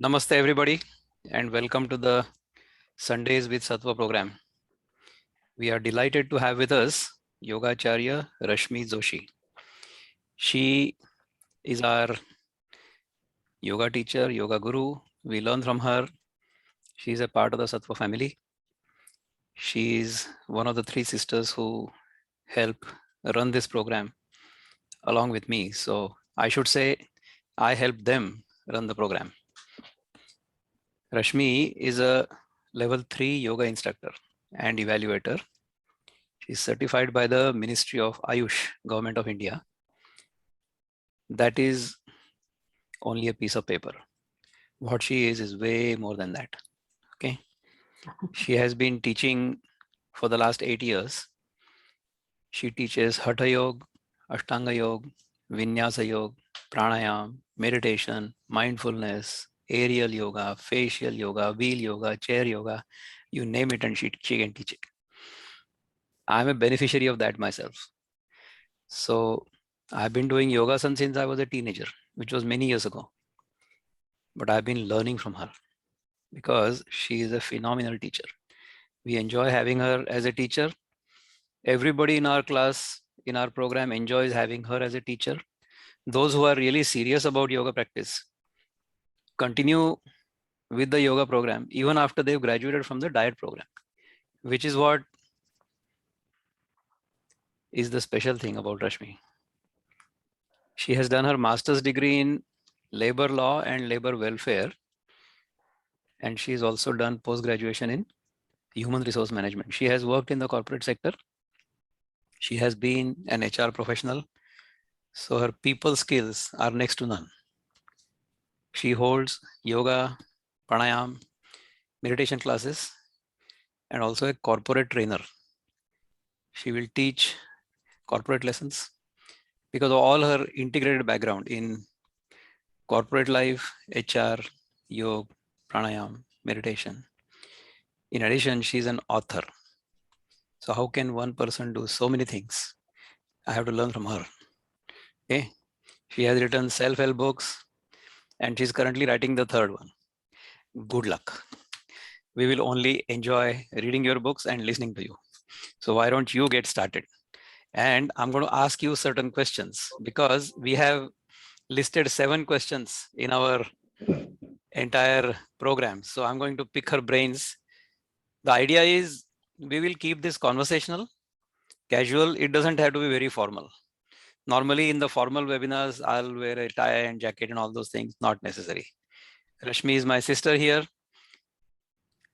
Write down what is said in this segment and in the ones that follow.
Namaste everybody and welcome to the Sundays with Sattva program. We are delighted to have with us Yogacharya Rashmi Joshi. She is our yoga teacher, yoga guru. We learn from her. She is a part of the Sattva family. She is one of the three sisters who help run this program along with me. So I should say I help them run the program. Rashmi is a level 3 yoga instructor and evaluator. She is certified by the Ministry of Ayush, Government of India. That is only a piece of paper. What she is way more than that. Okay. She has been teaching for the last 8 years. She teaches Hatha Yoga, Ashtanga Yoga, Vinyasa Yoga, Pranayam, meditation, mindfulness, aerial yoga, facial yoga, wheel yoga, chair yoga, you name it and she can teach it. I'm a beneficiary of that myself. So I've been doing yoga since I was a teenager, which was many years ago. But I've been learning from her because she is a phenomenal teacher. We enjoy having her as a teacher. Everybody in our class, in our program enjoys having her as a teacher. Those who are really serious about yoga practice continue with the yoga program even after they've graduated from the diet program, which is what is the special thing about Rashmi. She has done her master's degree in labor law and labor welfare, and she's also done post-graduation in human resource management. She has worked in the corporate sector. She has been an HR professional, so her people skills are next to none. She holds yoga, pranayam, meditation classes, and also a corporate trainer. She will teach corporate lessons because of all her integrated background in corporate life, HR, yoga, pranayam, meditation. In addition, she's an author. So how can one person do so many things? I have to learn from her. Okay. She has written self-help books and she's currently writing the third one. Good luck. We will only enjoy reading your books and listening to you. So why don't you get started? And I'm going to ask you certain questions because we have listed 7 questions in our entire program. So I'm going to pick her brains. The idea is we will keep this conversational, casual. It doesn't have to be very formal. Normally in the formal webinars, I'll wear a tie and jacket and all those things, not necessary. Rashmi is my sister here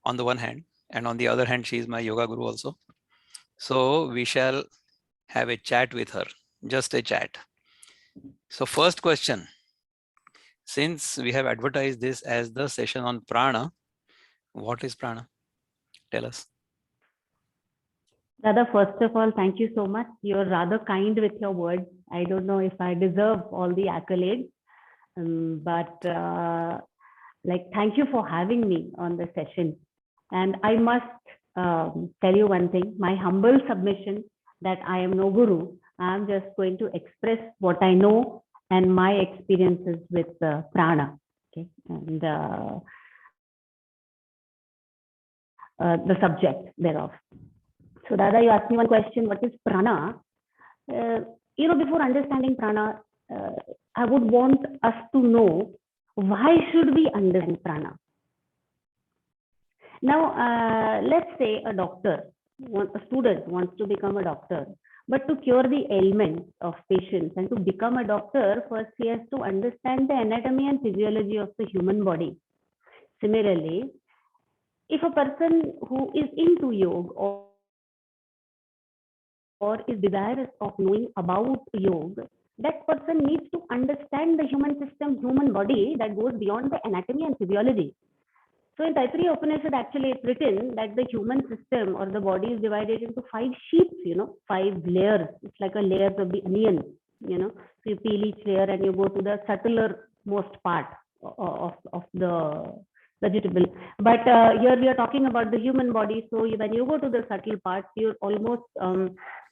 on the one hand, and on the other hand, she is my yoga guru also. So we shall have a chat with her, just a chat. So first question, since we have advertised this as the session on prana, what is prana? Tell us. Radha, first of all, thank you so much. You're rather kind with your words. I don't know if I deserve all the accolades, but thank you for having me on the session. And I must tell you one thing, my humble submission that I am no guru. I'm just going to express what I know and my experiences with prana. Okay, and the subject thereof. So Dada, you asked me one question, what is prana? Before understanding prana, I would want us to know why should we understand prana? Now, let's say a doctor, a student wants to become a doctor, but to cure the ailments of patients and to become a doctor, first he has to understand the anatomy and physiology of the human body. Similarly, if a person who is into yoga or is desirous of knowing about yoga, that person needs to understand the human system, human body that goes beyond the anatomy and physiology. So in Taittiriya Upanishad, actually it's written that the human system or the body is divided into 5 sheets, 5 layers. It's like a layers of the onion, So you peel each layer and you go to the subtler most part of the vegetable. But here we are talking about the human body. So when you go to the subtle parts, you're almost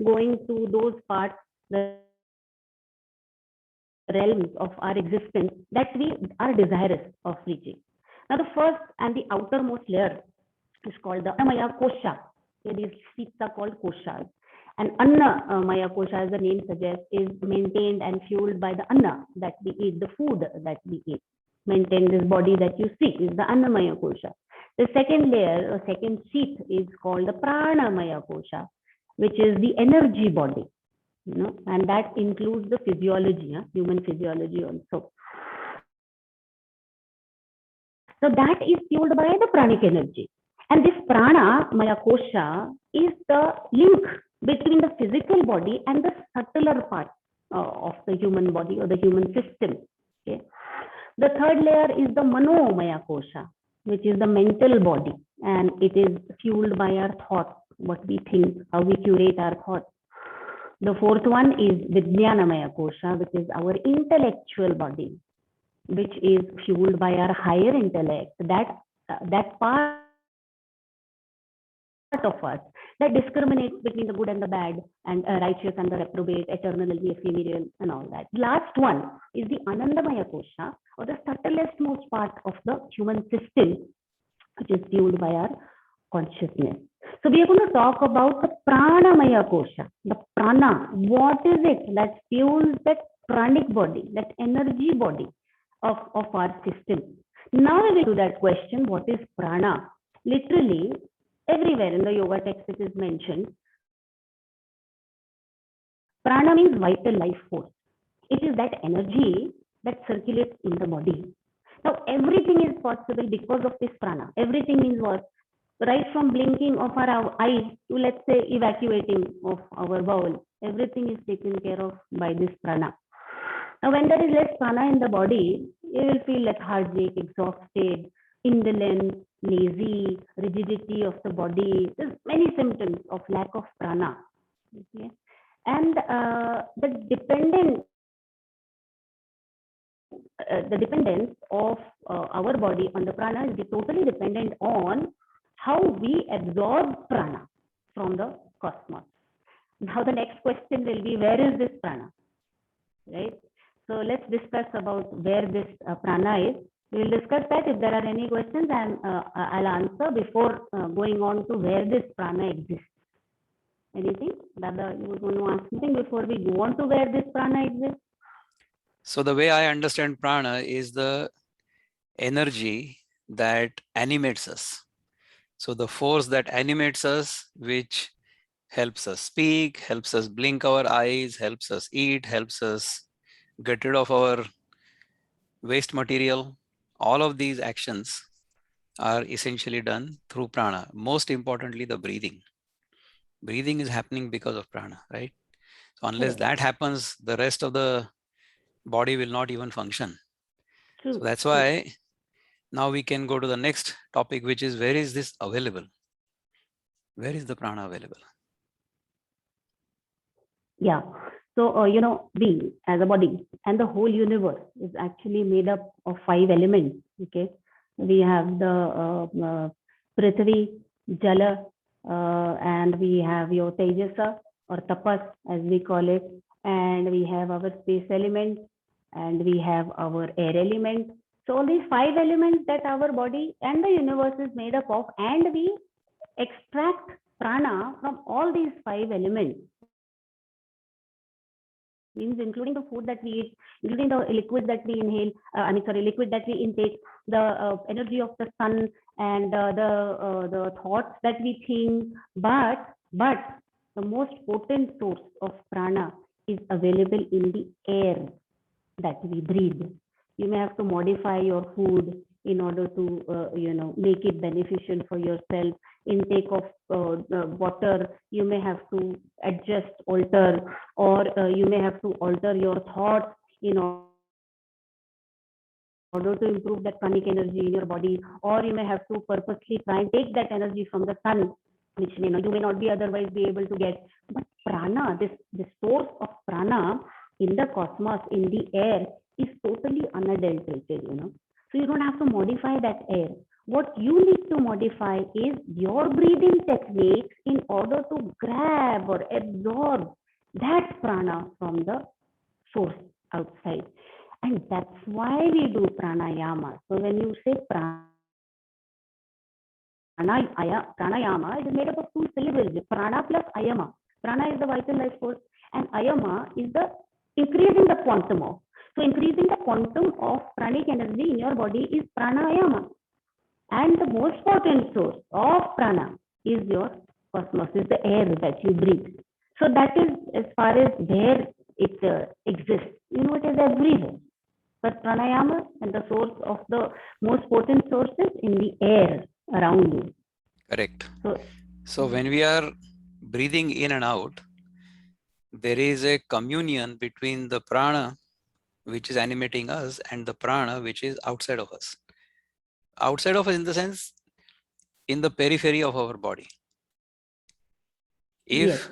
going to those parts, the realms of our existence that we are desirous of reaching. Now, the first and the outermost layer is called the Annamaya Kosha. These seats are called koshas. And Annamaya Kosha, as the name suggests, is maintained and fueled by the Anna that we eat, the food that we eat. Maintain this body that you see is the Annamaya Kosha. The second layer, or second seat, is called the Pranamaya Kosha, which is the energy body, and that includes the physiology, human physiology also. So that is fueled by the pranic energy. And this prana maya kosha is the link between the physical body and the subtler part of the human body or the human system. Okay. The third layer is the mano maya kosha, which is the mental body, and it is fueled by our thoughts, what we think, how we curate our thoughts. The fourth one is Vijnanamaya Kosha, which is our intellectual body, which is fueled by our higher intellect, that part of us that discriminates between the good and the bad, and righteous and the reprobate, eternal and the ephemeral, and all that. Last one is the Anandamaya Kosha, or the subtlest most part of the human system, which is fueled by our consciousness. So we are going to talk about the Pranamaya Kosha. The prana, what is it that fuels that pranic body, that energy body of our system? Now we will do that question, what is prana? Literally, everywhere in the yoga text it is mentioned. Prana means vital life force. It is that energy that circulates in the body. Now, everything is possible because of this prana. Everything means what? Right from blinking of our eyes to, let's say, evacuating of our bowel. Everything is taken care of by this prana. Now, when there is less prana in the body, you will feel lethargic, exhausted, indolent, lazy, rigidity of the body. There's many symptoms of lack of prana. Okay? And the dependence of our body on the prana is totally dependent on how we absorb prana from the cosmos. Now the next question will be, where is this prana? Right? So let's discuss about where this prana is. We will discuss that. If there are any questions, and I'll answer before going on to where this prana exists. Anything? Dada, you want to ask something before we go on to where this prana exists? So the way I understand prana is the energy that animates us. So the force that animates us, which helps us speak, helps us blink our eyes, helps us eat, helps us get rid of our waste material. All of these actions are essentially done through prana. Most importantly, the breathing. Breathing is happening because of prana, right? So unless that happens, the rest of the body will not even function. True. So that's why now we can go to the next topic, which is, where is this available? Where is the prana available? Yeah. So, we as a body and the whole universe is actually made up of 5 elements. Okay. We have the Prithvi, Jala, and we have your Tejasa or Tapas, as we call it, and we have our space element, and we have our air element. So all these 5 elements that our body and the universe is made up of, and we extract prana from all these 5 elements, means including the food that we eat, including the liquid that we inhale, liquid that we intake, the energy of the sun, and the thoughts that we think. But the most potent source of prana is available in the air that we breathe. You may have to modify your food in order to make it beneficial for yourself. Intake of water, you may have to adjust, alter, or you may have to alter your thoughts in order to improve that pranic energy in your body, or you may have to purposely try and take that energy from the sun, which you may not be otherwise be able to get. But prana, this source of prana in the cosmos, in the air, is totally unadulterated. So you don't have to modify that air. What you need to modify is your breathing techniques in order to grab or absorb that prana from the source outside. And that's why we do pranayama. So when you say pranayama, it is made up of two syllables, prana plus ayama. Prana is the vital life force and ayama is the increasing the quantum of. So increasing the quantum of pranic energy in your body is pranayama. And the most potent source of prana is your cosmos, is the air that you breathe. So that is as far as where it exists. You know, it is everywhere. But pranayama and the source of the most potent sources in the air around you. Correct. So, So when we are breathing in and out, there is a communion between the prana, which is animating us, and the prana, which is outside of us. Outside of us in the sense, in the periphery of our body. If yes,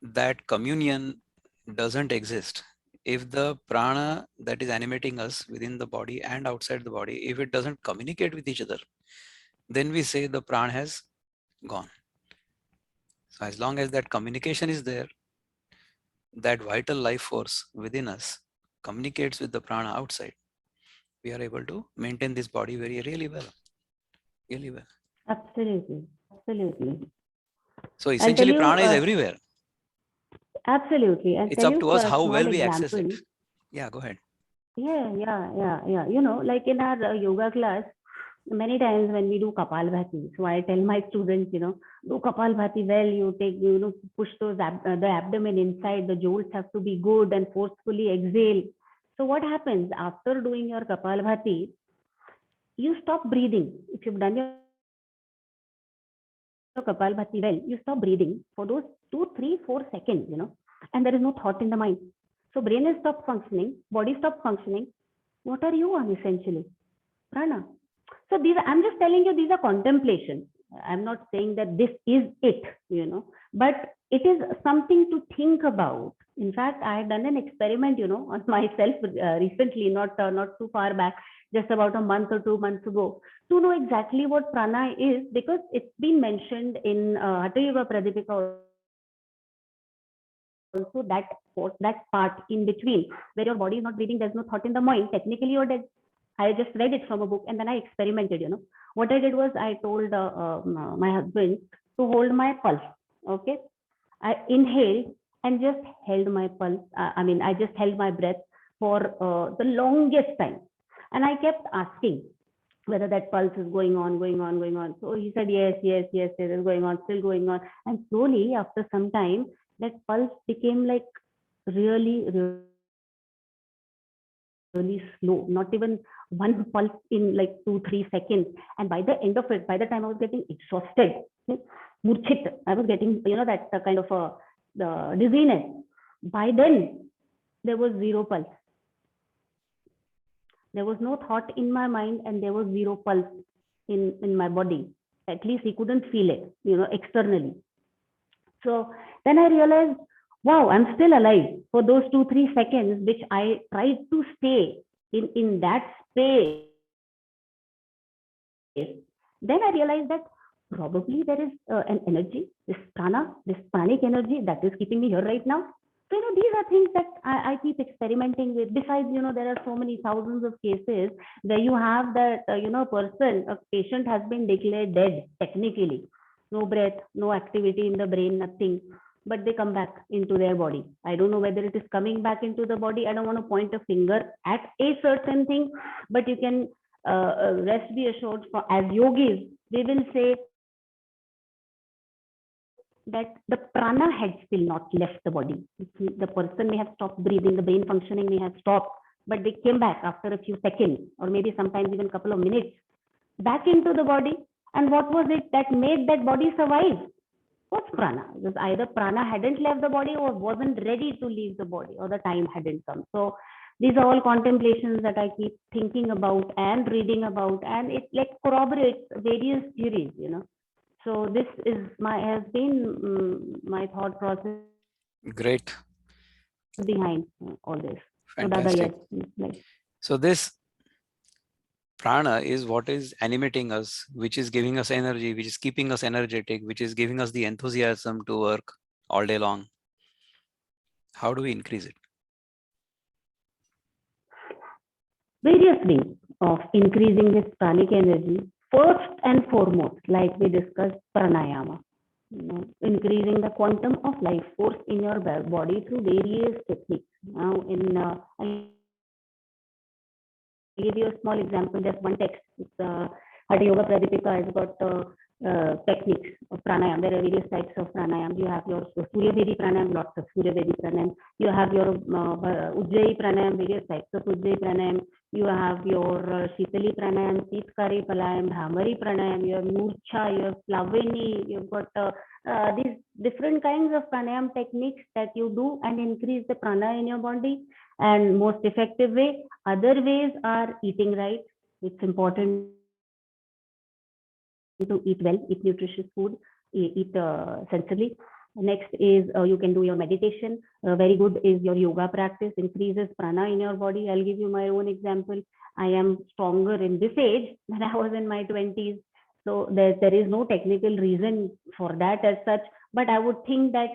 that communion doesn't exist, if the prana that is animating us within the body and outside the body, if it doesn't communicate with each other, then we say the prana has gone. So as long as that communication is there, that vital life force within us communicates with the prana outside, we are able to maintain this body really well. Really well. absolutely, absolutely. So I'll tell essentially you, prana is everywhere. absolutely. I'll It's tell up you to for us a how small well we access it. example. Yeah, go ahead. Yeah. You know, like in our yoga class, many times when we do Kapalbhati, so I tell my students, you know, do Kapalbhati well, you know, push those the abdomen inside, the jolts have to be good and forcefully exhale. So what happens after doing your Kapalbhati, you stop breathing. If you've done your Kapalbhati well, you stop breathing for those 2, 3, 4 seconds, you know, and there is no thought in the mind. So brain has stopped functioning, body stopped functioning. What are you on essentially? Prana. So these, I'm just telling you, these are contemplations. I'm not saying that this is it, you know, but it is something to think about. In fact, I had done an experiment, you know, on myself recently, not too far back, just about a month or 2 months ago, to know exactly what prana is, because it's been mentioned in Hatha Yoga Pradipika also, that part in between where your body is not breathing, there's no thought in the mind, technically you're dead. I just read it from a book and then I experimented, you know. What I did was I told my husband to hold my pulse. Okay. I inhaled and just held my pulse. I just held my breath for the longest time. And I kept asking whether that pulse is going on. So he said, yes, it is going on, still going on. And slowly, after some time, that pulse became like really slow, not even one pulse in like 2-3 seconds. And by the end of it, by the time I was getting exhausted, murchit, I was getting, you know, that kind of the dizziness. By then, there was zero pulse. There was no thought in my mind and there was zero pulse in my body. At least he couldn't feel it, you know, externally. So then I realized, wow, I'm still alive for those 2-3 seconds, which I tried to stay in that space. Then I realized that probably there is an energy, this prana, this pranic energy that is keeping me here right now. So, you know, these are things that I keep experimenting with. Besides, you know, there are so many thousands of cases where you have that, you know, a patient has been declared dead technically. No breath, no activity in the brain, nothing. But they come back into their body. I don't know whether it is coming back into the body. I don't want to point a finger at a certain thing, but you can rest be assured, as yogis, we will say that the prana had still not left the body. The person may have stopped breathing, the brain functioning may have stopped, but they came back after a few seconds, or maybe sometimes even a couple of minutes, back into the body. And what was it that made that body survive? What's prana? Because either prana hadn't left the body or wasn't ready to leave the body, or the time hadn't come. So these are all contemplations that I keep thinking about and reading about, and it like corroborates various theories, you know. So this has been my thought process Great. behind all this. Fantastic. So Dada, yes, So this prana is what is animating us, which is giving us energy, which is keeping us energetic, which is giving us the enthusiasm to work all day long. How do we increase it? various ways of increasing this pranic energy. First and foremost, like we discussed, pranayama, increasing the quantum of life force in your body through various techniques. Now, I'll give you a small example, just one text. It's Hatha Yoga Pradipika has got techniques of pranayam. There are various types of pranayam. You have your Surya Vedi pranayam, lots of Surya Vedi pranayam. You have your Ujjayi pranayam, various types of Ujjayi pranayam. You have your Shitali pranayam, Sitkari pranayam, Bhramari pranayam. You have Murcha, you have Plavini. You've got these different kinds of pranayam techniques that you do and increase the prana in your body. And most effective way. Other ways are eating right. It's important to eat well, eat nutritious food, eat sensibly. Next is you can do your meditation. Very good is your yoga practice, increases prana in your body. I'll give you my own example. I am stronger in this age than I was in my 20s. So there is no technical reason for that as such. But I would think that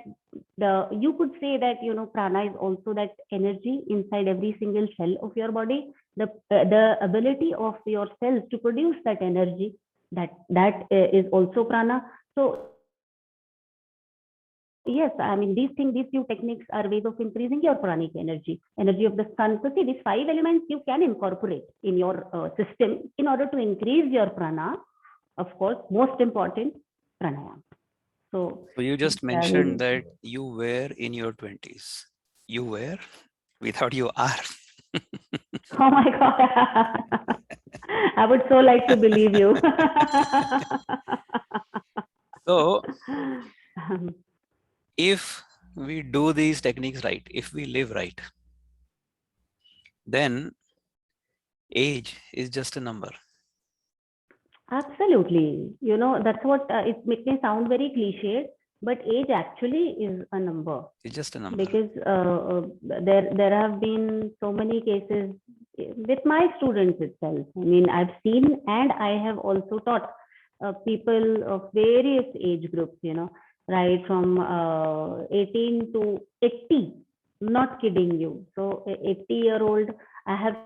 you could say that prana is also that energy inside every single cell of your body. The ability of your cells to produce that energy, that is also prana. So yes, I mean these few techniques are ways of increasing your pranic energy of the sun. So see, these 5 elements you can incorporate in your system in order to increase your prana. Of course, most important, pranayama. So you just mentioned that you were in your 20s. You were? We thought you are. Oh my God. I would so like to believe you. So, if we do these techniques right, if we live right, then age is just a number. Absolutely. That's what it may sound very cliched, but age actually is a number. It's just a number. Because there have been so many cases with my students itself. I mean, I've seen and I have also taught people of various age groups, right from 18 to 80. Not kidding you. So, 80-year-old, I have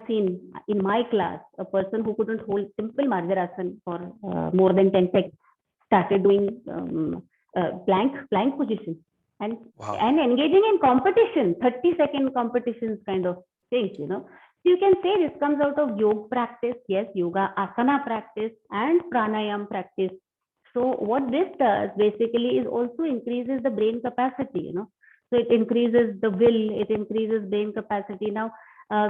seen in my class a person who couldn't hold simple Marjarasana for more than 10 seconds started doing plank position and Wow. and engaging in competition, 30-second competitions kind of things. So you can say this comes out of yoga practice, yes, yoga asana practice and pranayam practice. So what this does basically is also increases the brain capacity. So it increases the will, it increases brain capacity. Now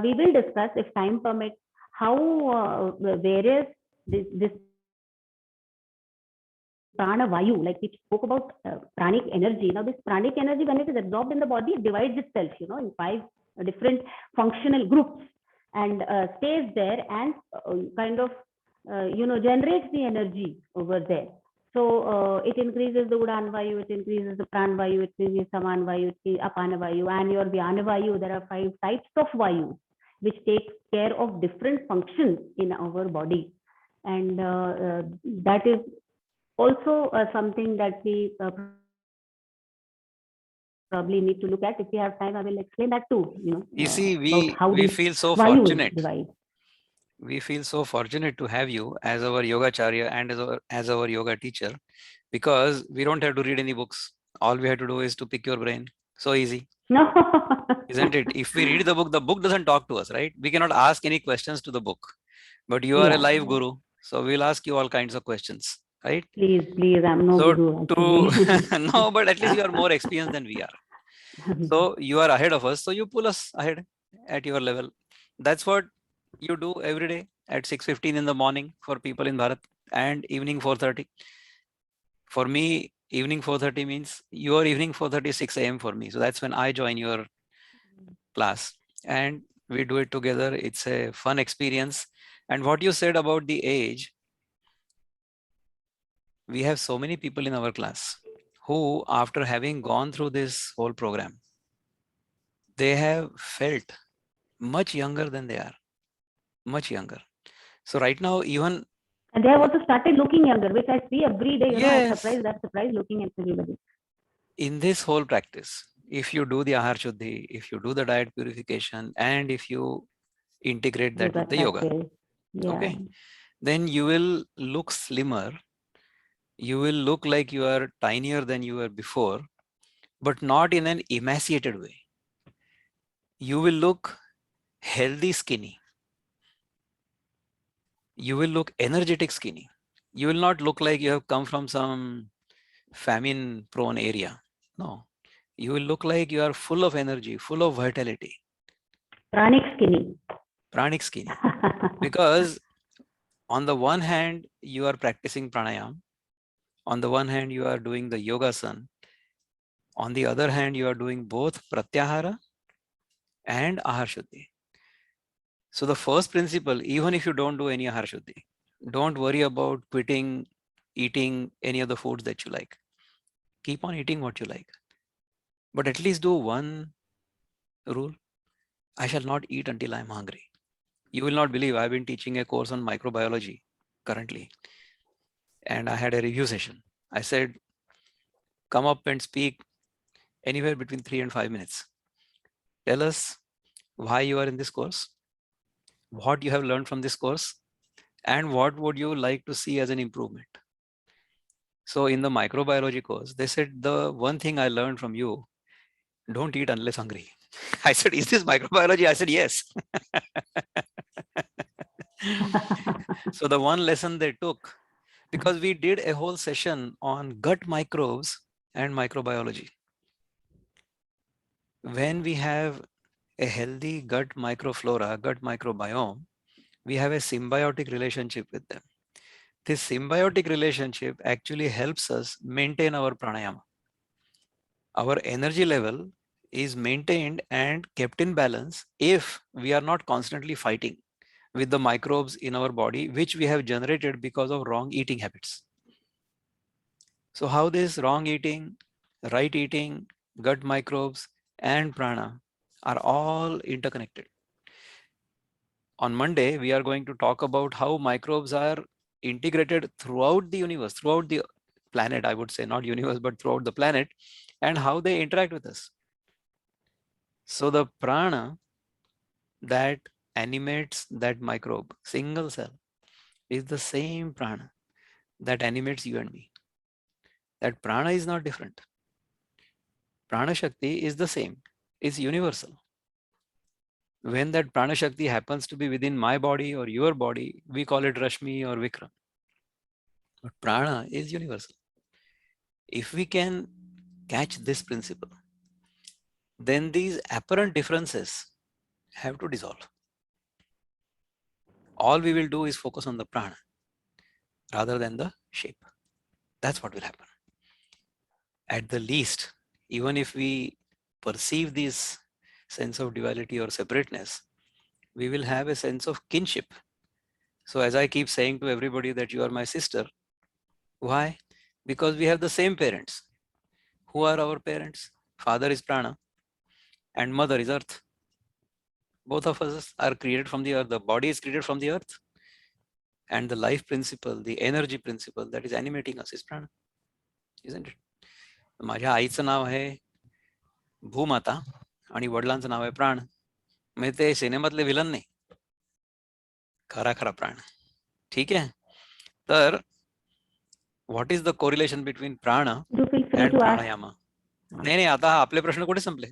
we will discuss, if time permits, how various this prana vayu, like we spoke about pranic energy. Now this pranic energy, when it is absorbed in the body, it divides itself, in 5 different functional groups and stays there and kind of, generates the energy over there. So it increases the Udan Vayu, it increases the Pran Vayu, it increases Saman Vayu, Apana Vayu, and your Vyana Vayu. There are 5 types of Vayu which take care of different functions in our body. And that is also something that we probably need to look at. If we have time, I will explain that too. You see, we feel so Vayus fortunate. divide. We feel so fortunate to have you as our yogacharya and as our yoga teacher, because we don't have to read any books. All we have to do is to pick your brain. So easy. No. Isn't it? If we read the book doesn't talk to us, right? We cannot ask any questions to the book. But you are a live guru, so we'll ask you all kinds of questions, right? Please, I'm no guru. No, but at least you are more experienced than we are. So you are ahead of us. So you pull us ahead at your level. That's what you do every day at 6:15 in the morning for people in Bharat, and evening 4:30. For me, evening 4:30 means your evening 4:30 6 a.m. for me. So that's when I join your class and we do it together. It's a fun experience. And what you said about the age, we have so many people in our class who, after having gone through this whole program, they have felt much younger than they are, much younger. So right now, even and they have also started looking younger, which I see every day. Yes. I'm surprised looking at everybody. In this whole practice, if you do the Ahar Shuddhi, if you do the diet purification, and if you integrate that with the yoga, Yeah. Okay. Then you will look slimmer. You will look like you are tinier than you were before, but not in an emaciated way. You will look healthy skinny. You will look energetic skinny. You will not look like you have come from some famine prone area. No, you will look like you are full of energy, full of vitality, Pranic skinny. pranic skinny. Because on the one hand, you are practicing pranayam. On the one hand, you are doing the yogasan. On the other hand, you are doing both pratyahara and ahar shuddhi. So the first principle, even if you don't do any ahar shuddhi, don't worry about quitting eating any of the foods that you like. Keep on eating what you like. But at least do one rule. I shall not eat until I am hungry. You will not believe I've been teaching a course on microbiology currently. And I had a review session. I said, come up and speak anywhere between 3 and 5 minutes. Tell us why you are in this course, what you have learned from this course, and what would you like to see as an improvement. So in the microbiology course, they said the one thing I learned from you, don't eat unless hungry. I said, is this microbiology? I said, yes. So the one lesson they took, because we did a whole session on gut microbes and microbiology. When we have a healthy gut microflora, gut microbiome, we have a symbiotic relationship with them. This symbiotic relationship actually helps us maintain our pranayama. Our energy level is maintained and kept in balance if we are not constantly fighting with the microbes in our body, which we have generated because of wrong eating habits. So how this wrong eating, right eating, gut microbes, and prana are all interconnected. On Monday, we are going to talk about how microbes are integrated throughout the universe, throughout the planet, I would say, not universe, but throughout the planet, and how they interact with us. So the prana that animates that microbe, single cell, is the same prana that animates you and me. That prana is not different. Prana Shakti is the same, it's universal. When that prana Shakti happens to be within my body or your body, we call it Rashmi or Vikram. But prana is universal. If we can catch this principle, then these apparent differences have to dissolve. All we will do is focus on the prana rather than the shape. That's what will happen. At the least, even if we perceive this sense of duality or separateness, we will have a sense of kinship. So as I keep saying to everybody that you are my sister, why? Because we have the same parents. Who are our parents? Father is prana and mother is earth. Both of us are created from the earth. The body is created from the earth. And the life principle, the energy principle that is animating us is prana. Isn't it? माझ्या आईचं नाव आहे भूमाता आणि वडिलांचं नाव आहे प्राण. म्हणजे ते सिनेमातले villain नाही, खरा खरा प्राण. ठीक आहे. तर what is the correlation between प्राण अँड प्राणायामा? नाही नाही, आता आपले प्रश्न कुठे संपले?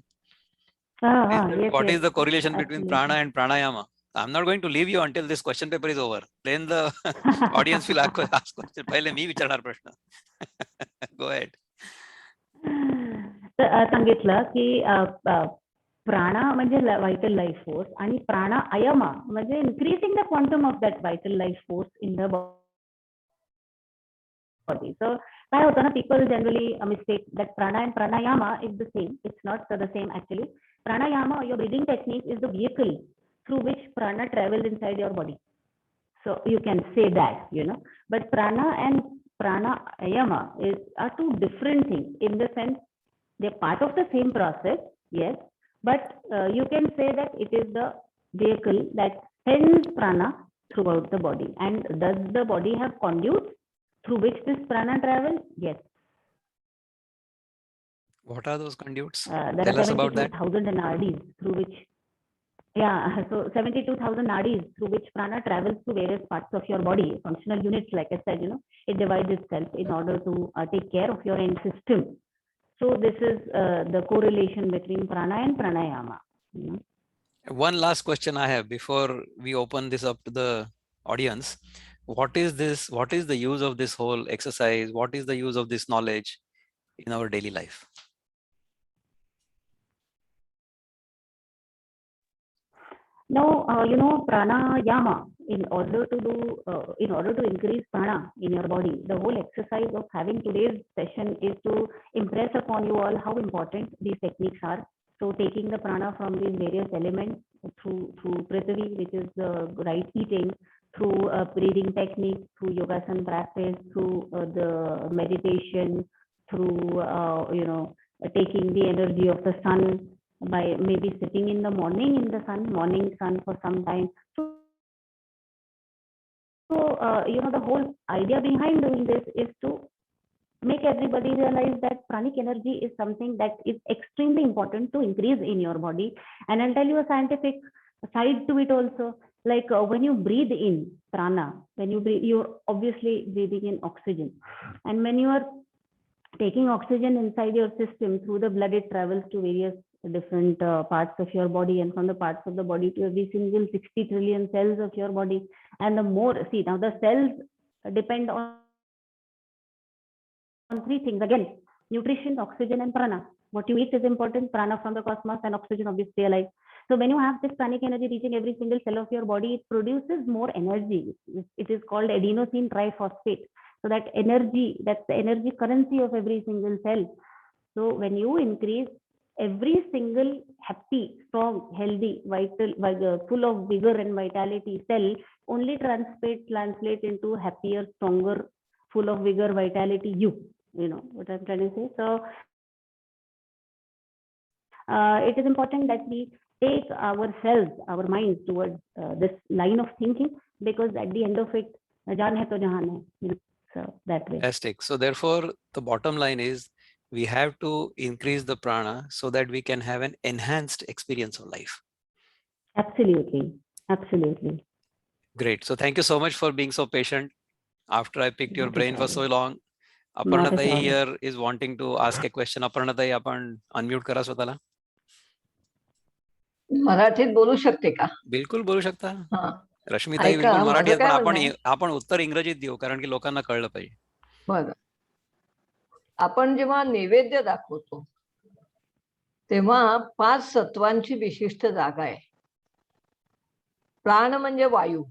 What is the correlation between prana and pranayama? I'm not going to leave you until this question paper is over. Then the audience will ask question. पहिले मी विचारणार प्रश्न. Go ahead. सांगितलं की प्राणा म्हणजे व्हायटल लाईफ फोर्स आणि प्राणायामा म्हणजे increasing the quantum of that vital life force in the body. So काय होतं ना, people generally mistake that prana and pranayama is the same. It's not the same actually. Pranayama, your breathing technique, is the vehicle through which prana travels inside your body. So you can say that, you know. But prana and pranayama are two different things in the sense they're part of the same process, yes. But you can say that it is the vehicle that sends prana throughout the body. And does the body have conduits through which this prana travels? Yes. What are those conduits? There Tell are us about that. 72,000 NRDs through which Yeah, so 72,000 nadis through which prana travels to various parts of your body, functional units, like I said, it divides itself in order to take care of your end system. So this is the correlation between prana and pranayama. One last question I have before we open this up to the audience. What is this? What is the use of this whole exercise? What is the use of this knowledge in our daily life? Now, pranayama, in order to increase prana in your body, the whole exercise of having today's session is to impress upon you all how important these techniques are. So taking the prana from these various elements through Prithvi, which is the right eating, through breathing techniques, through yogasan practice, through the meditation, through taking the energy of the sun, by maybe sitting in the morning morning sun for some time. So the whole idea behind doing this is to make everybody realize that pranic energy is something that is extremely important to increase in your body. And I'll tell you a scientific side to it also. Like when you breathe in prana, you're obviously breathing in oxygen. And when you are taking oxygen inside your system through the blood, it travels to various different parts of your body, and from the parts of the body to every single 60 trillion cells of your body. And the more, see, now the cells depend on three things again: nutrition, oxygen, and prana. What you eat is important, prana from the cosmos, and oxygen obviously alive. So when you have this pranic energy reaching every single cell of your body, it produces more energy. It is called adenosine triphosphate. So that energy, that's the energy currency of every single cell. So when you increase, every single happy, strong, healthy, vital, full of vigor and vitality cell only translate into happier, stronger, full of vigor, vitality you. You know what I'm trying to say? So it is important that we take ourselves, our minds towards this line of thinking, because at the end of it, jaan hai to jahan hai. So that way. Fantastic. So therefore, the bottom line is we have to increase the prana so that we can have an enhanced experience of life. Absolutely. Absolutely. Great. So thank you so much for being so patient after I picked your Not brain at for all. so long. Not Aparna at Tai all. here is wanting to ask a question. Aparna Tai, आपण unmute करा स्वतःला. मराठीत बोलू शकते का? बिलकुल बोलू शकता. हा. रश्मिताई ऐका, बिलकुल माझं मराठी आहेत, काय पण म्हणणं आहे? आपण उत्तर इंग्रजीत देऊ कारण की लोकांना कळलं पाहिजे. बरं. आपण जेव्हा नैवेद्य दाखवतो तेव्हा 5 सत्वांची विशिष्ट जागा आहे. प्राण म्हणजे वायू,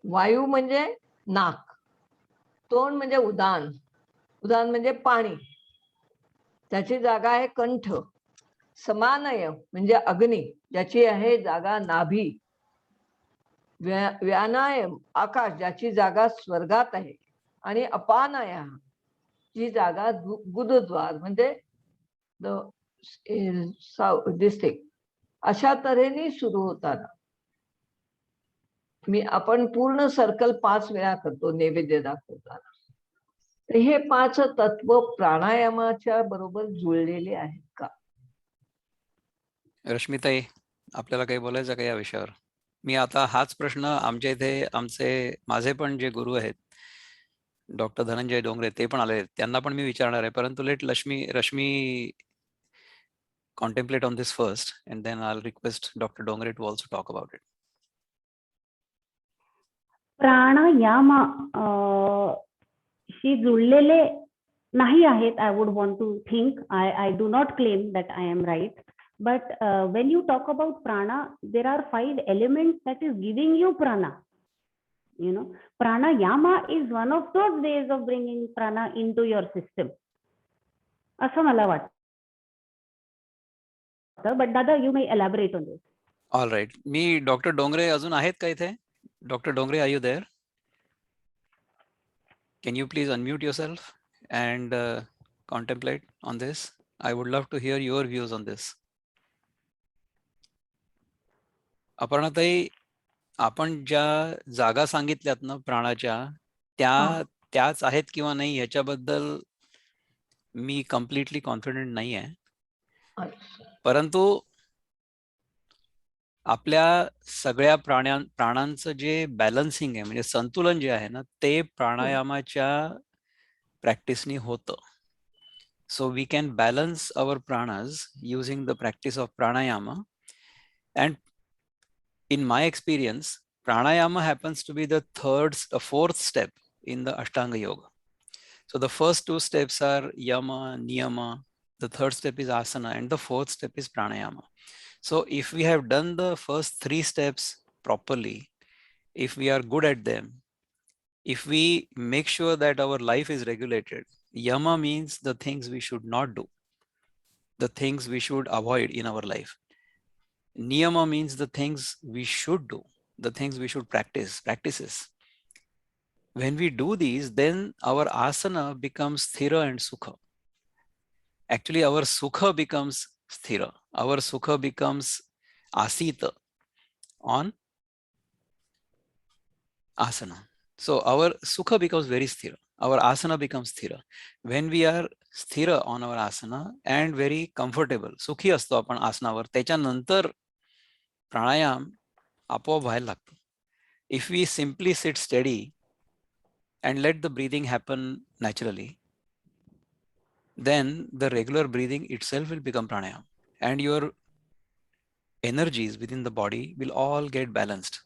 वायू म्हणजे नाक, तोंड म्हणजे उदान, उदान म्हणजे पाणी, त्याची जागा आहे कंठ, समानय म्हणजे अग्नी, ज्याची आहे जागा नाभी, व्यानायम आकाश, ज्याची जागा स्वर्गात आहे, आणि अपानाय जी जागा गुदद्वार म्हणजे दिसते. अशा तऱ्हेने सुरू होताना आपण पूर्ण सर्कल 5 वेळा करतो नैवेद्य दाखवताना. तर हे 5 तत्व प्राणायामाच्या बरोबर जुळलेले आहेत का? रश्मिताई, आपल्याला काही बोलायचं का या विषयावर? मी आता हाच प्रश्न आमच्या इथे माझे पण जे गुरु आहेत, डॉक्टर धनंजय डोंगरे, ते पण आले, त्यांना पण मी विचारणार आहे. परंतु let Rashmi contemplate on this first, and then I'll request Dr. Dongre to also talk about it. Pranayama शी जुळलेले नाही आहेत. I would want to think. I do not claim that I am right. But when you talk about prana, there are 5 elements that is giving you prana. You know, pranayama is one of those ways of bringing prana into your system. असं मला वाटतं. But Dada, you may elaborate on this. All right. Me doctor Dongre अजून आहेत का इथे? Doctor Dongre, are you there? Can you please unmute yourself and contemplate on this? I would love to hear your views on this. Aparnatai, आपण ज्या जागा सांगितल्यात ना प्राणाच्या, त्याच आहेत किंवा नाही याच्याबद्दल मी कम्प्लिटली कॉन्फिडेंट नाही आहे. परंतु आपल्या सगळ्या प्राणांचं जे बॅलन्सिंग आहे म्हणजे संतुलन जे आहे ना ते प्राणायामाच्या प्रॅक्टिसनी होतं. So we can balance our pranas using the practice of pranayama. And in my experience, pranayama happens to be the fourth step in the Ashtanga Yoga. So the first two steps are yama, niyama. The third step is asana, and the fourth step is pranayama. So if we have done the first three steps properly, if we are good at them, if we make sure that our life is regulated, yama means the things we should not do, the things we should avoid in our life. Niyama means the things we should do, the things we should practices. When we do these, then our asana becomes sthira and sukha. Actually, our sukha becomes sthira. Our sukha becomes asita on asana. So our sukha becomes very sthira. Our asana becomes sthira. When we are sthira on our asana and very comfortable, sukhi असतो आपण आसनावर, त्याच्यानंतर प्राणायाम आपोआप व्हायला लागतो. If we simply sit steady and let the breathing happen naturally, then the regular breathing itself will become pranayam, and your energies within the body will all get balanced.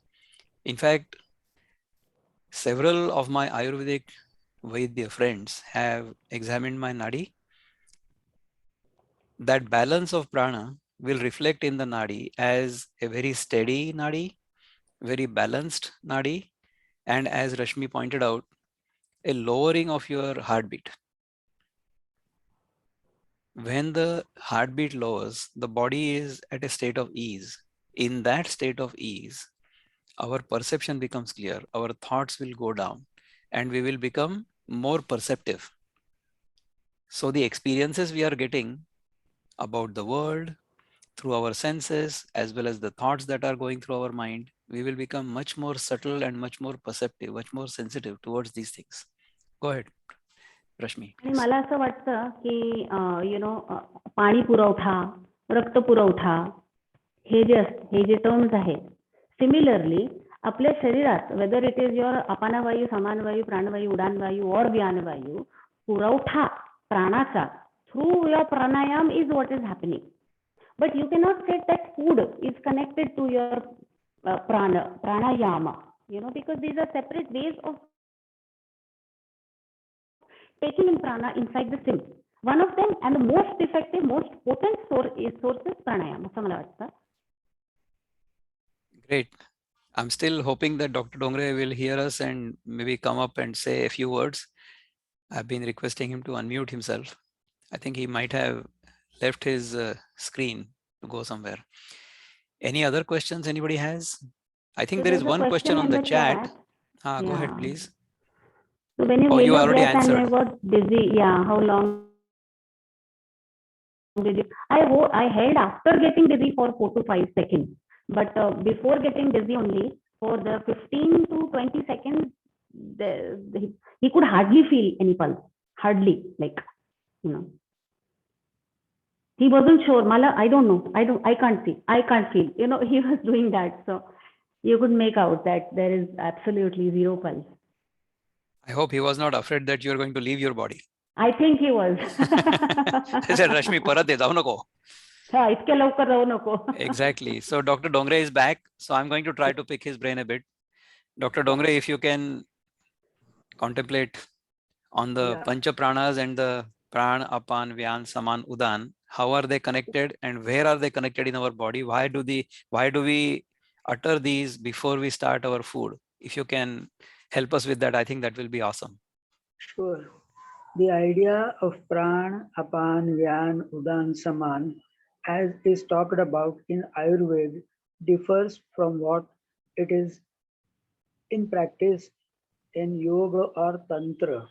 In fact, several of my Ayurvedic Vaidya friends have examined my nadi. That balance of prana will reflect in the nadi as a very steady nadi, very balanced nadi, and as Rashmi pointed out, a lowering of your heartbeat. When the heartbeat lowers, the body is at a state of ease. In that state of ease, our perception becomes clear, our thoughts will go down, and we will become more perceptive. So the experiences we are getting about the world through our senses, as well as the thoughts that are going through our mind, we will become much more subtle and much more perceptive, much more sensitive towards these things. Go ahead, Rashmi. आणि मला असं वाटतं की पाणी पुरवठा, रक्त पुरवठा हे जे terms आहेत, सिमिलरली आपल्या शरीरात वेदर इट इज युअर अपानवायू, समानवायू, प्राणवायू, उडानवायू और व्यानवायू, पुरवठा प्राणाचा through your pranayama is what is happening. But you cannot say that food is connected to your pranayama, because these are separate ways of taking in prana inside the sim. One of them and the most effective, most potent source is pranayama. असं मला वाटतं. Great. I'm still hoping that Dr. Dongre will hear us and maybe come up and say a few words. I've been requesting him to unmute himself. I think he might have left his screen to go somewhere. Any other questions anybody has? I think So there is there's a one question on in the chat. Go Yeah. ahead, please. So when you Oh, held you your already breath and I answered. was dizzy, how long did you? I held after getting dizzy for 4 to 5 seconds, but before getting dizzy only for the 15 to 20 seconds, he could hardly feel any pulse, hardly, like, he wasn't sure. Mala, I don't know. I can't see. I can't feel. He was doing that. So you could make out that there is absolutely zero pulse. I hope he was not afraid that you are going to leave your body. I think he was. He said, Rashmi, parat जाऊ नको. इतके लवकर राहू नको. Exactly. So Dr. Dongre is back. So I'm going to try to pick his brain a bit. Dr. Dongre, if you can contemplate on the Pancha Pranas and the Pran, Apan, Vyan, Saman, Udan, how are they connected and where are they connected in our body? Why do we utter these before we start our food? If you can help us with that, I think that will be awesome. Sure. The idea of Pran, Apan, Vyan, Udan, Saman, as is talked about in Ayurveda, differs from what it is in practice in yoga or tantra.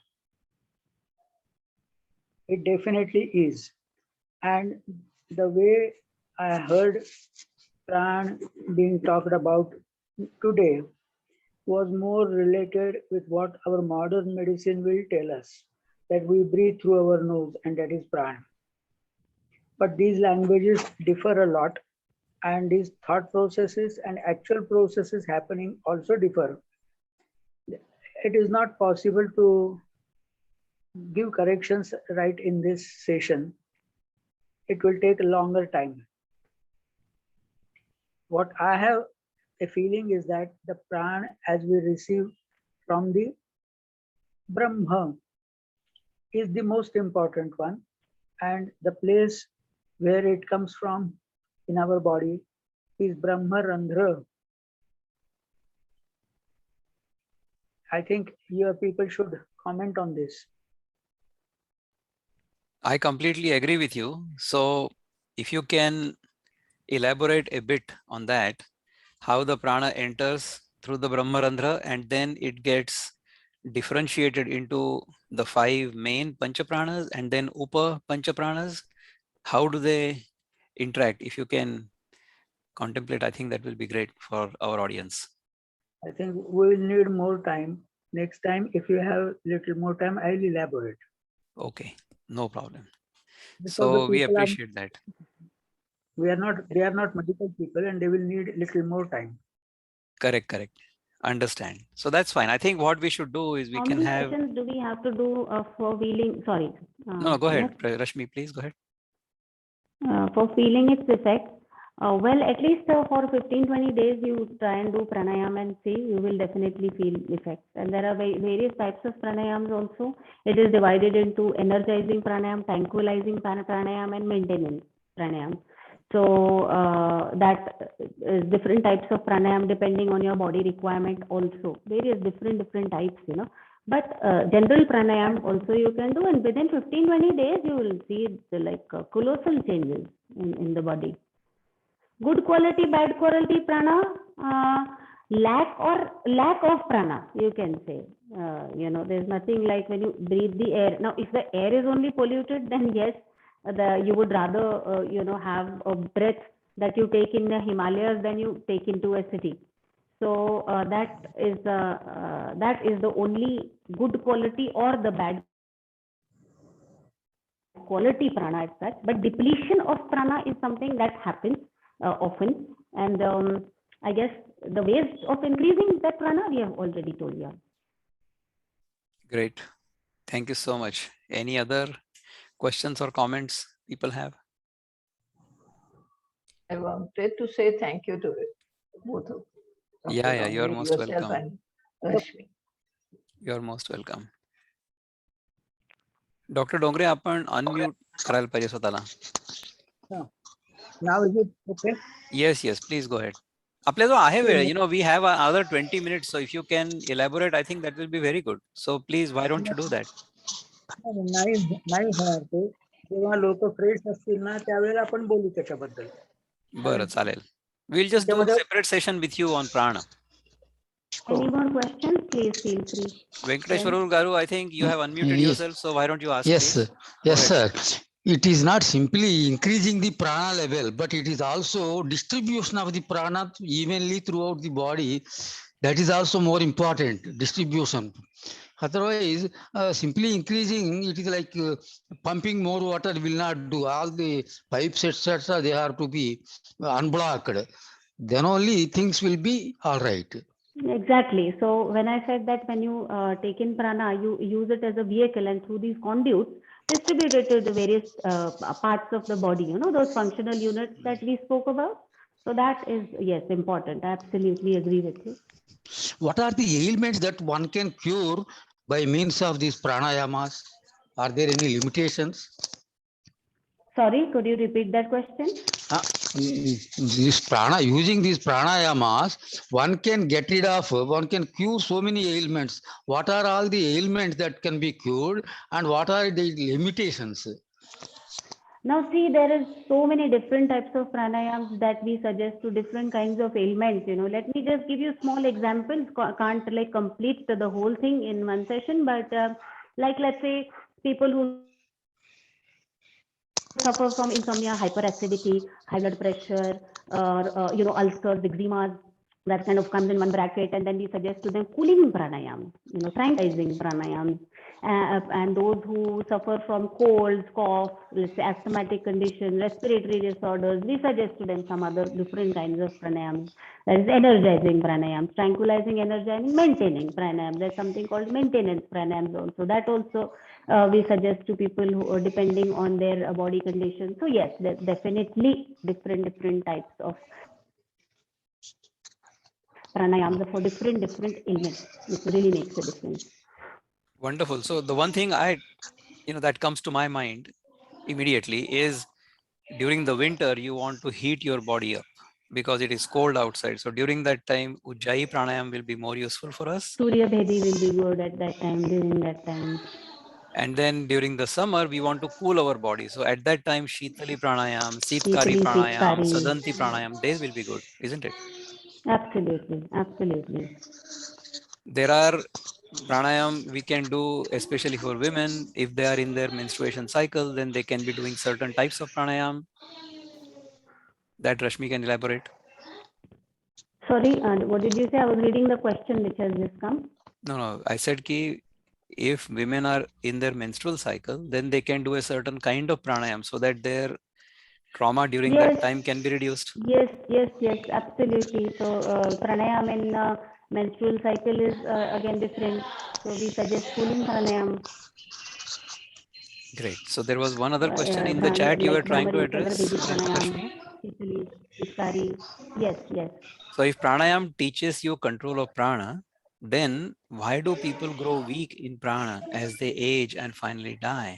It definitely is. And the way I heard Pran being talked about today was more related with what our modern medicine will tell us, that we breathe through our nose and that is Pran. But these languages differ a lot. and these thought processes and actual processes happening also differ. It is not possible to give corrections right in this session. It will take a longer time. What I have a feeling is that the prana as we receive from the Brahma is the most important one, and the place where it comes from in our body is Brahma Randhra. I think your people should comment on this. I completely agree with you. So if you can elaborate a bit on that, how the prana enters through the Brahmarandhra and then it gets differentiated into the 5 main panchapranas and then upa panchapranas. How do they interact? If you can contemplate, I think that will be great for our audience. I think we will need more time. Next time, if you have little more time, I'll elaborate. Okay, no problem. Because So the we people are- appreciate that. they are not medical people and they will need little more time. Correct. Understand. So that's fine. I think what we should do is we How can many have. sessions do we have to do for feeling? Sorry. No, go ahead, yes. Rashmi, please go ahead. For feeling its effect. Well, at least for 15-20 days, you try and do pranayama and see, you will definitely feel effects. And there are various types of pranayams also. It is divided into energizing pranayam, tranquilizing pranayam, and maintenance pranayam. So that is different types of pranayam depending on your body requirement also. Various different types, you know. But general pranayam also you can do, and within 15-20 days, you will see colossal changes in the body. Good quality, bad quality prana, lack of prana, you can say. You know, there's nothing like when you breathe the air. Now, if the air is only polluted, then yes, you would rather have a breath that you take in the Himalayas than you take into a city. So that is the only good quality or the bad quality prana as such. But depletion of prana is something that happens often, and I guess the ways of increasing that prana we have already told you. Great. Thank you so much. Any other questions or comments people have? I wanted to say thank you to both of you. Yeah, you're most yourself welcome. and Rashmi. You're most welcome. Dr. Dongre, आपण unmute करायला पाहिजे स्वतःला. Now is it okay? Yes, please go ahead. आपल्या जो आहे वेळ, we have another 20 minutes, so if you can elaborate, I think that will be very good. So please, why don't you do that? नाही होणार ते. जेव्हा लोक fresh असतील ना त्यावेळेला आपण बोलू त्याच्याबद्दल. बरं, चालेल. We'll just do a separate session with you on prana. Any more questions? Please feel free. Venkateshwaru Garu, I think you have unmuted yourself, so why don't you ask? Yes, please? yes, sir. It is not simply increasing the prana level, but it is also distribution of the prana evenly throughout the body. That is also more important, distribution. Otherwise, simply increasing, it is like pumping more water will not do. All the pipes, etc., they have to be unblocked. Then only things will be all right. Exactly. So when I said that when you take in prana, you use it as a vehicle, and through these conduits, distribute it to the various parts of the body, those functional units that we spoke about. So that is, yes, important. I absolutely agree with you. What are the ailments that one can cure by means of these pranayamas? Are there any limitations? Sorry, could you repeat that question? Using these pranayamas, one can get rid of, one can cure so many ailments. What are all the ailments that can be cured, and what are the limitations? Now see, there is so many different types of pranayams that we suggest to different kinds of ailments. Let me just give you small examples. Can't like complete the whole thing in one session, but like let's say people who suffer from insomnia, hyperacidity, high blood pressure, or ulcers, eczemas, that kind of comes in one bracket. And then we suggest to them cooling pranayam, tranquilizing pranayam. and those who suffer from colds, cough, let's say asthmatic condition, respiratory disorders, we suggest to them some other different kinds of pranayams. That is energizing pranayams, tranquilizing, energizing, maintaining pranayams. There's something called maintenance pranayams also. That also we suggest to people who are depending on their body condition. So yes, there's definitely different types of pranayams for different ailments, which really makes a difference. Wonderful. So the one thing that comes to my mind immediately is during the winter, you want to heat your body up because it is cold outside. So during that time, Ujjayi pranayam will be more useful for us. Surya Bhedi will be good at that time, during that time. And then during the summer, we want to cool our body. So at that time, Shitali pranayam, Sitkari Shitali, pranayam, Sitkari. Sadanti pranayam, they will be good, isn't it? Absolutely. There are pranayam we can do, especially for women. If they are in their menstruation cycle, then they can be doing certain types of pranayam. That Rashmi can elaborate. Sorry, what did you say? I was reading the question which has just come. No, I said ki if women are in their menstrual cycle, then they can do a certain kind of pranayam so that their trauma during that time can be reduced. Yes, absolutely. So pranayam in menstrual cycle is again different. So we suggest cooling pranayam. Great. So there was one other question in the chat you were trying to address, Rashmi. Shitali, Sitkari. Yes. So if pranayam teaches you control of prana, then why do people grow weak in prana as they age and finally die?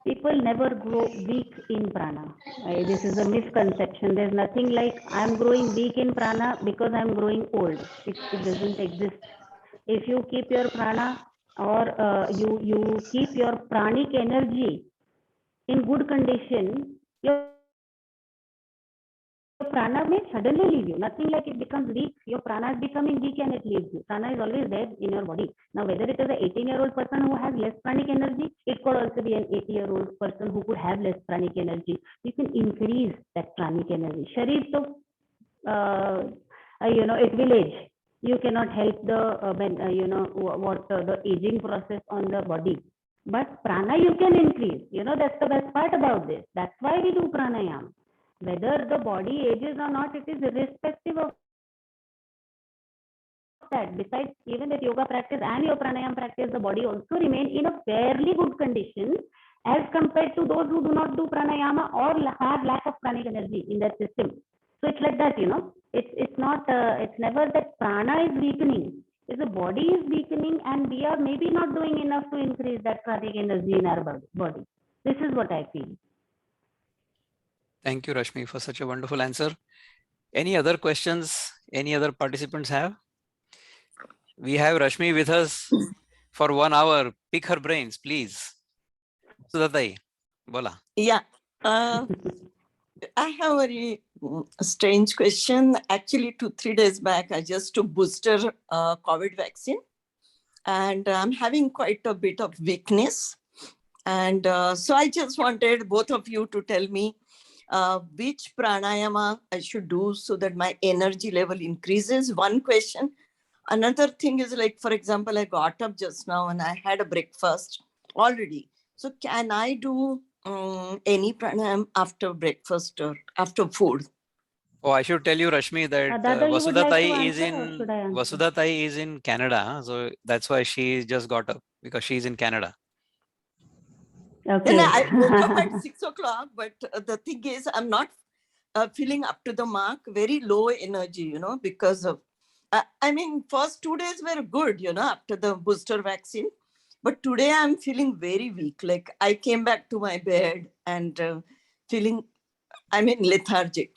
People never grow weak in prana. This is a misconception. There's nothing like I'm growing weak in prana because I'm growing old. It doesn't exist. If you keep your prana or you keep your pranic energy in good condition, your prana may suddenly leave you. Nothing like it becomes weak. Your prana is becoming weak and it leaves you. Prana is always there in your body. Now, whether it is an 18-year-old person who has less pranic energy, it could also be an 80-year-old person who could have less pranic energy. You can increase that pranic energy. Sharir, so, it will age. You cannot help the, the aging process on the body. But prana you can increase. That's the best part about this. That's why we do pranayam. Whether the body ages or not, it is irrespective of that. Besides, even with yoga practice and your pranayam practice, the body also remains in a fairly good condition as compared to those who do not do pranayama or have lack of pranic energy in their system. So it's like that, It's not. It's never that prana is weakening. If the body is weakening and we are maybe not doing enough to increase that pranic energy in our body. This is what I feel. Thank you, Rashmi, for such a wonderful answer. Any other questions any other participants have? We have Rashmi with us for 1 hour. Pick her brains, please. Sudatai, bola. Yeah. I have a very strange question. Actually, 2-3 days back, I just took booster COVID vaccine. And I'm having quite a bit of weakness. And so I just wanted both of you to tell me which pranayama I should do so that my energy level increases. One question. Another thing is, like, for example, I got up just now and I had a breakfast already. So can I do any pranayam after breakfast or after food? Oh, I should tell you, Rashmi, that Vasudha Tai is in Canada. So that's why she just got up, because she's in Canada. Okay. And I woke up at 6 o'clock, but the thing is, I'm not feeling up to the mark, very low energy, because of, first 2 days were good, after the booster vaccine. But today I'm feeling very weak. Like I came back to my bed and feeling, lethargic,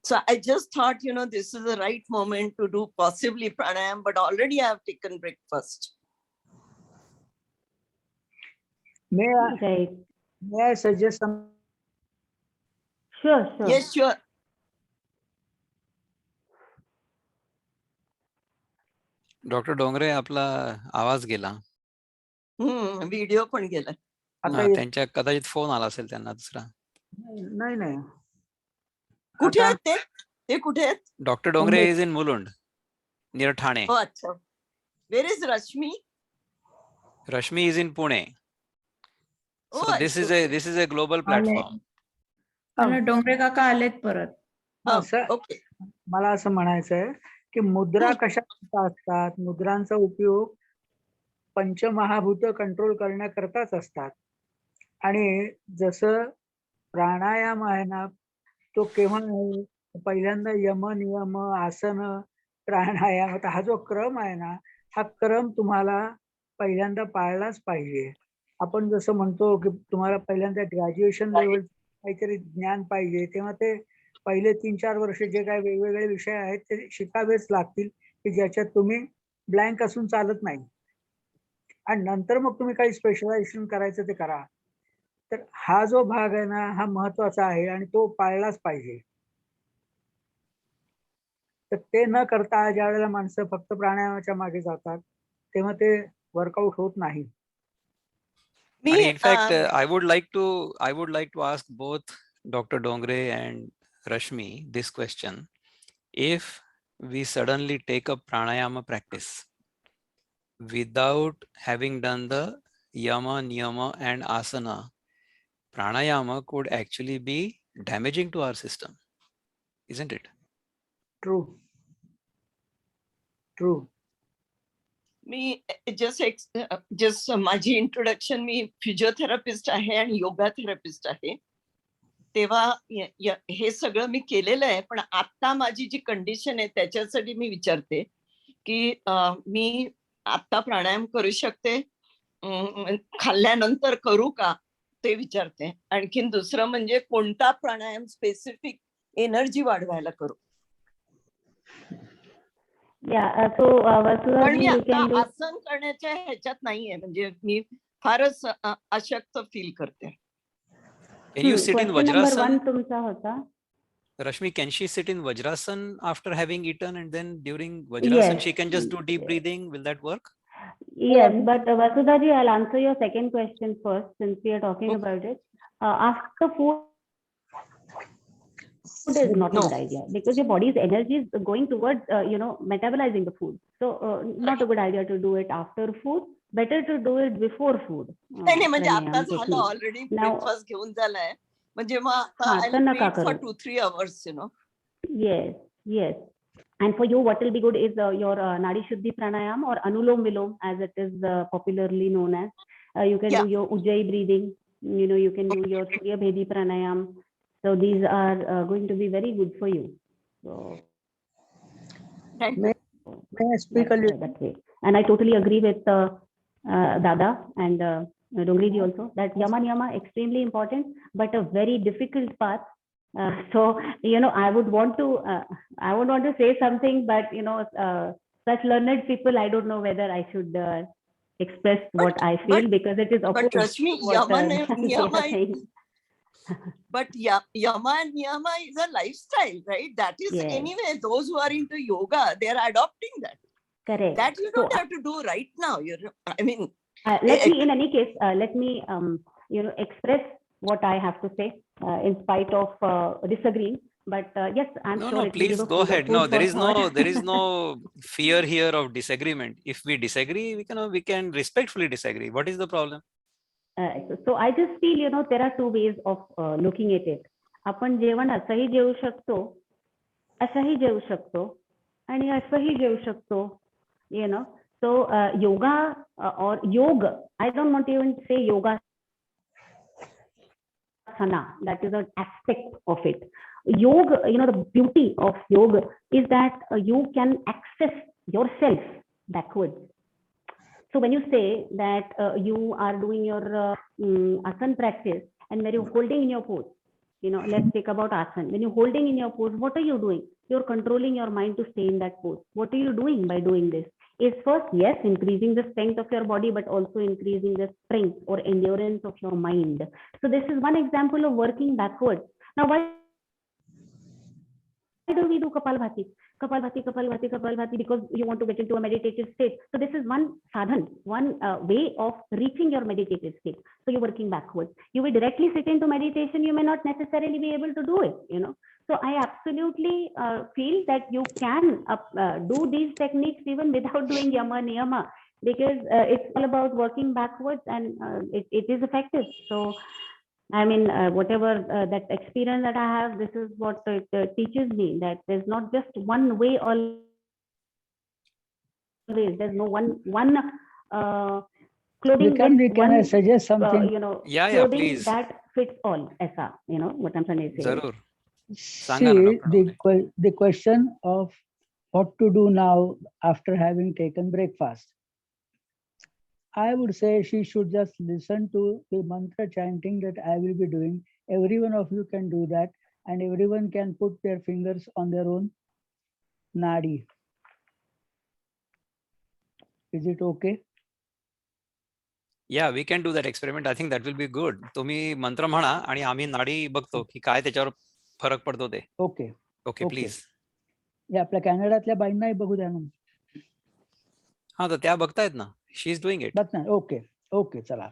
So I just thought, this is the right moment to do possibly pranayam, but already I have taken breakfast. May I suggest some? Sure. Yes, sure. Doctor Dongre, आपला आवाज गेला. Video पण गेला. त्यांच्या कदाचित phone आला असेल त्यांना दुसरा. नाही. कुठे आहेत ते कुठे आहेत? Doctor Dongre is in Mulund, near Thane. अच्छा. Where is Rashmi? Rashmi is in Pune. So Oh, I this is see. a global platform. मला डोंगरे काका आलेत परत. Oh, असं okay. मला असं म्हणायचं आहे की मुद्रा हं. कशा असतात, मुद्रांचा उपयोग पंचमहाभूत कंट्रोल करण्याकरताच असतात. आणि जसं प्राणायाम आहे ना, तो केव्हा आहे, पहिल्यांदा यम नियम आसन प्राणायाम, आता हा जो क्रम आहे ना, हा क्रम तुम्हाला पहिल्यांदा पाळलाच पाहिजे. आपण जसं म्हणतो की तुम्हाला पहिल्यांदा ग्रॅज्युएशन लेवल काहीतरी ज्ञान पाहिजे, तेव्हा ते पहिले 3-4 वर्ष जे काही वेगवेगळे विषय आहेत ते शिकावेच लागतील, की ज्याच्यात तुम्ही ब्लँक असून चालत नाही. आणि नंतर मग तुम्ही काही स्पेशलायझेशन करायचं ते करा. तर हा जो भाग आहे ना, हा महत्वाचा आहे आणि तो पाळलाच पाहिजे. तर ते न करता ज्यावेळेला माणसं फक्त प्राणायामाच्या मागे जातात, तेव्हा ते वर्कआउट होत नाही. And Me, in fact, I would like to ask both Dr. Dongre and Rashmi this question. If we suddenly take up pranayama practice without having done the yama, niyama and asana, pranayama could actually be damaging to our system, isn't it? True. True. Me just माझी introduction, मी physiotherapist आहे आणि yoga therapist आहे. तेव्हा हे सगळं मी केलेलं आहे, पण आता माझी जी कंडिशन आहे त्याच्यासाठी मी विचारते की मी आता प्राणायाम करू शकते, खाल्ल्यानंतर करू का, ते विचारते. आणखीन दुसरं म्हणजे कोणता प्राणायाम स्पेसिफिक एनर्जी वाढवायला करू. Yeah, so Vasudha पण मी ji, you आता can do. आसन करण्याच्या ह्याच्यात नाहीये, म्हणजे मी फारच अशक्त फील करते. Can you sit in Question number 1 Vajrasan? तुमचा होता. Rashmi, can she sit in Vajrasan after having eaten and then during Vajrasan she can just do deep breathing? Will that work? Yes, but Vasudha ji, I'll answer your second question first since we are talking Okay. about it. After food is not a No. good idea because your body's energy is going towards metabolizing the food. So not a good idea to do it after food. Better to do it before food. नाही नाही, म्हणजे आता pranayam झालं technique. Already, Now- breakfast घेऊन झालाय, म्हणजे मग आता हा, तर नका फॉर करू. 2-3 hours, Yes, yes. And for you, what will be good is your Nadi Shuddhi Pranayam or Anulom Vilom, as it is popularly known as. You can Yeah. do your Ujjayi breathing. You can do your Surya Bhedi Pranayam. So these are going to be very good for you. So Thank May, may I speak a little? that way. And I totally agree with Dada and Dongri ji also that Yama Niyama extremely important, but a very difficult path. So I would want to say something, but such learned people, I don't know whether I should express what I feel because it is opposed to Rashmi, what Yama they are Niyama saying. but Yama and Niyama is a lifestyle, right? That is Yes. anyway, those who are into yoga, they are adopting that. Correct. That you don't So, have to do right now. let me, in any case, let me express what I have to say in spite of disagreeing. But yes, I'm No, sure no, it will give please a go food- ahead. food No, for thought. there is no fear here of disagreement. If we disagree, we can respectfully disagree. What is the problem? So I just feel, there are two ways of looking at it. आपण जेवण असंही जेवू शकतो, असंही जेवू शकतो आणि असंही जेवू शकतो. So yoga or yoga, I don't want to even say yoga. That is an aspect of it. Yoga, the beauty of yoga is that you can access yourself backwards. So when you say that you are doing your asana practice and when you're holding in your pose, let's take about asana. When you're holding in your pose, what are you doing? You're controlling your mind to stay in that pose. What are you doing by doing this? Is first, yes, increasing the strength of your body, but also increasing the strength or endurance of your mind. So this is one example of working backwards. Now, why do we do Kapalbhati? Kapalbhati, because you want to get into a meditative state. So this is one sadhan, one way of reaching your meditative state. So you're working backwards. You will directly sit into meditation. You may not necessarily be able to do it, So I absolutely feel that you can do these techniques even without doing Yama Niyama. because it's all about working backwards, and it is effective. So I mean, whatever that experience that I have, this is what it teaches me, that there's not just one way always. There's no one clothing Vikrant, with can I one suggest something? Yeah, clothing please. that fits all. ऐसा, what I'm trying to say. Zarur. सांगा ना, See, Dr. Dongre. the question of what to do now after having taken breakfast. I would say she should just listen to the mantra chanting that I will be doing. Every one of you can do that, and everyone can put their fingers on their own nadi. Is it okay? Yeah, we can do that experiment. I think that will be good. तुम्ही मंत्र म्हणा आणि आम्ही नाडी बघतो की काय त्याच्यावर फरक पडतो ते. Okay. Okay Okay. प्लीज. या आपल्या कॅनडातल्या बाईंनाही बघू द्या ना. हा, तर त्या बघतायत ना. She is doing it. बघ ना. ओके ओके चला.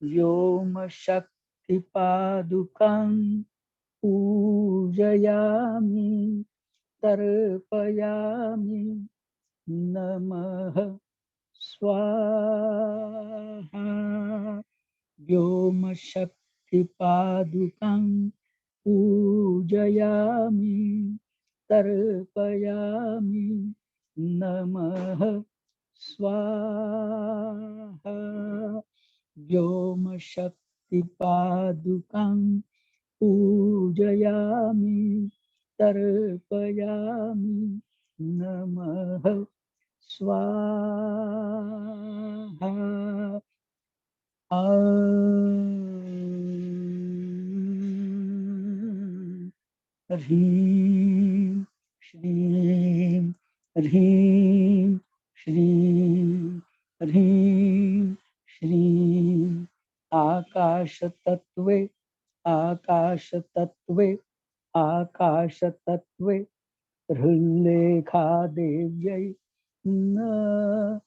व्योम शक्ति पादुकां पूजयामि तर्पयामि नमः स्वाहा। व्योम शक्ति पादुकां पूजयामि तर्पयामि नमः स्वाहा व्योम शक्ति पादुकां पूजयामि तर्पयामि नमः स्वाहा ह्रीं श्रीं ह्रीं श्रीं ह्रीं श्रीं आकाशतत्त्वे आकाशतत्त्वे आकाशतत्त्वे हृल्लेखादेव्यै नमः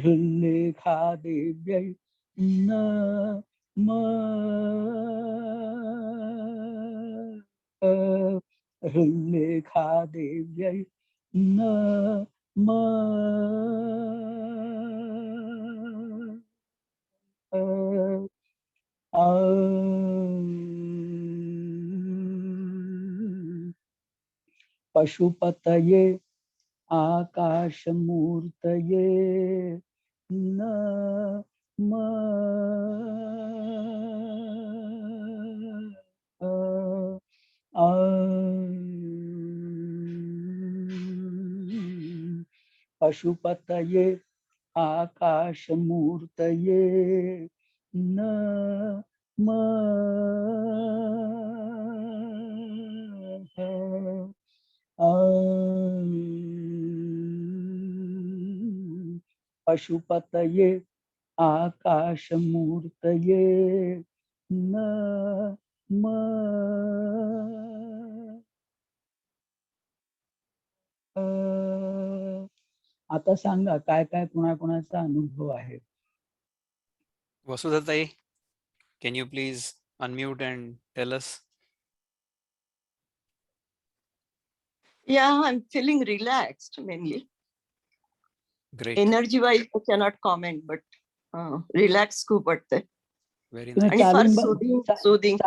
हृल्लेखादेव्यै नमः हृल्लेखादेव्यै नमः पशुपतये आकाशमूर्तये नमः पशुपतये आकाशमूर्तये नमः पशुपतये आकाशमूर्तये नमः आता सांगा काय काय कोणाकोणाचा अनुभव आहे. Vasudha, can you please unmute and tell us? Yeah, I'm feeling relaxed mainly. Great. Energy wise, I cannot comment, but relax खूप वाटतंय. Very तुम्ही nice. आणि फार चालून soothing.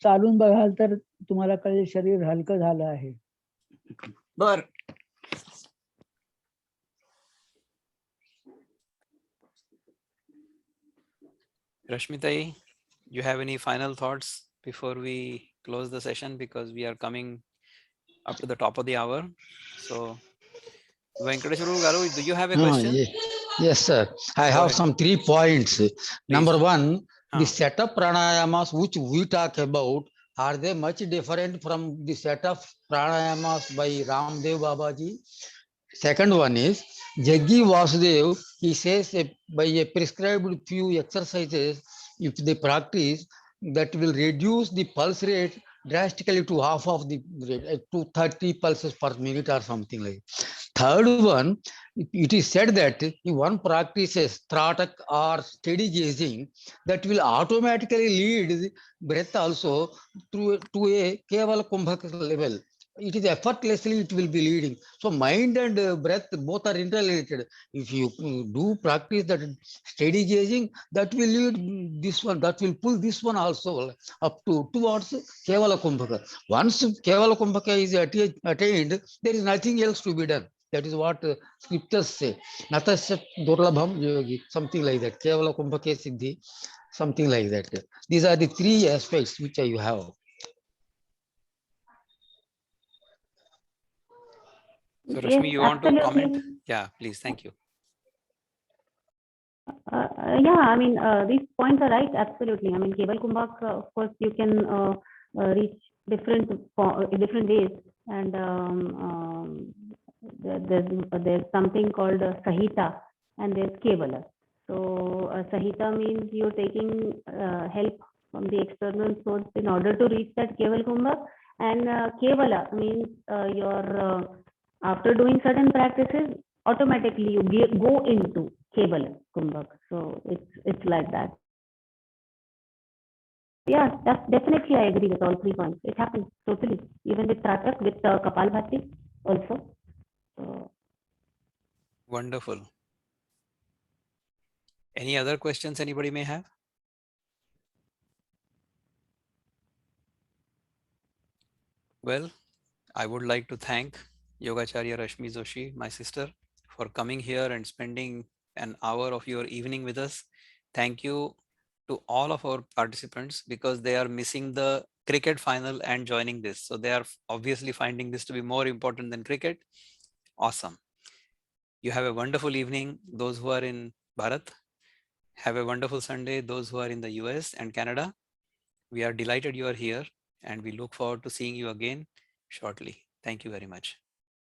चालून बघाल तर तुम्हाला कळेल शरीर हलकं झालं आहे. बर. Rashmitai, you have any final thoughts before we close the session, because we are coming up to the top of the hour. So, Venkateshwara Garu, do you have a question? Yes, sir. I Go have ahead. some 3 points. Number one, Ah. the set of pranayamas which we talk about, are they much different from the set of pranayamas by Ramdev Babaji? Second one is Jaggi Vasudev, he says by a prescribed few exercises, if they practice, that will reduce the pulse rate drastically to half of the rate, to 30 pulses per minute or something like that. Third one, it is said that if one practices Tratak or steady gazing, that will automatically lead the breath also to a Kevala Kumbhaka level. It is effortlessly, it will be leading. So mind and breath both are interrelated. If you do practice that steady gazing, that will lead this one, that will pull this one also up towards Kevala Kumbhaka. Once Kevala Kumbhaka is attained, there is nothing else to be done. That is what scriptures say. Natasya Durlabham Yogi, something like that. Kevala Kumbhake Siddhi, something like that. These are the 3 aspects which you have. So, Yes, Rashmi, you want to comment? absolutely. Yeah, please. Thank you. Yeah, I mean, these points are right, absolutely. I mean, Keval Kumbhak, of course, you can reach different ways, and there's something called Sahita, and there's Kevala. So, Sahita means you're taking help from the external source in order to reach that Keval Kumbhak, and Kevala means you're after doing certain practices, automatically you go into Kevala Kumbhak. So it's like that. Yeah, that's definitely, I agree with all 3 points. It happens totally, even with Tratak, with Kapalbhati also. So, Wonderful. Any other questions anybody may have? Well, I would like to thank Yogacharya Rashmi Joshi, my sister, for coming here and spending an hour of your evening with us. Thank you to all of our participants because they are missing the cricket final and joining this. So they are obviously finding this to be more important than cricket. Awesome. You have a wonderful evening. Those who are in Bharat, have a wonderful Sunday. Those who are in the US and Canada, we are delighted you are here and we look forward to seeing you again shortly. Thank you very much.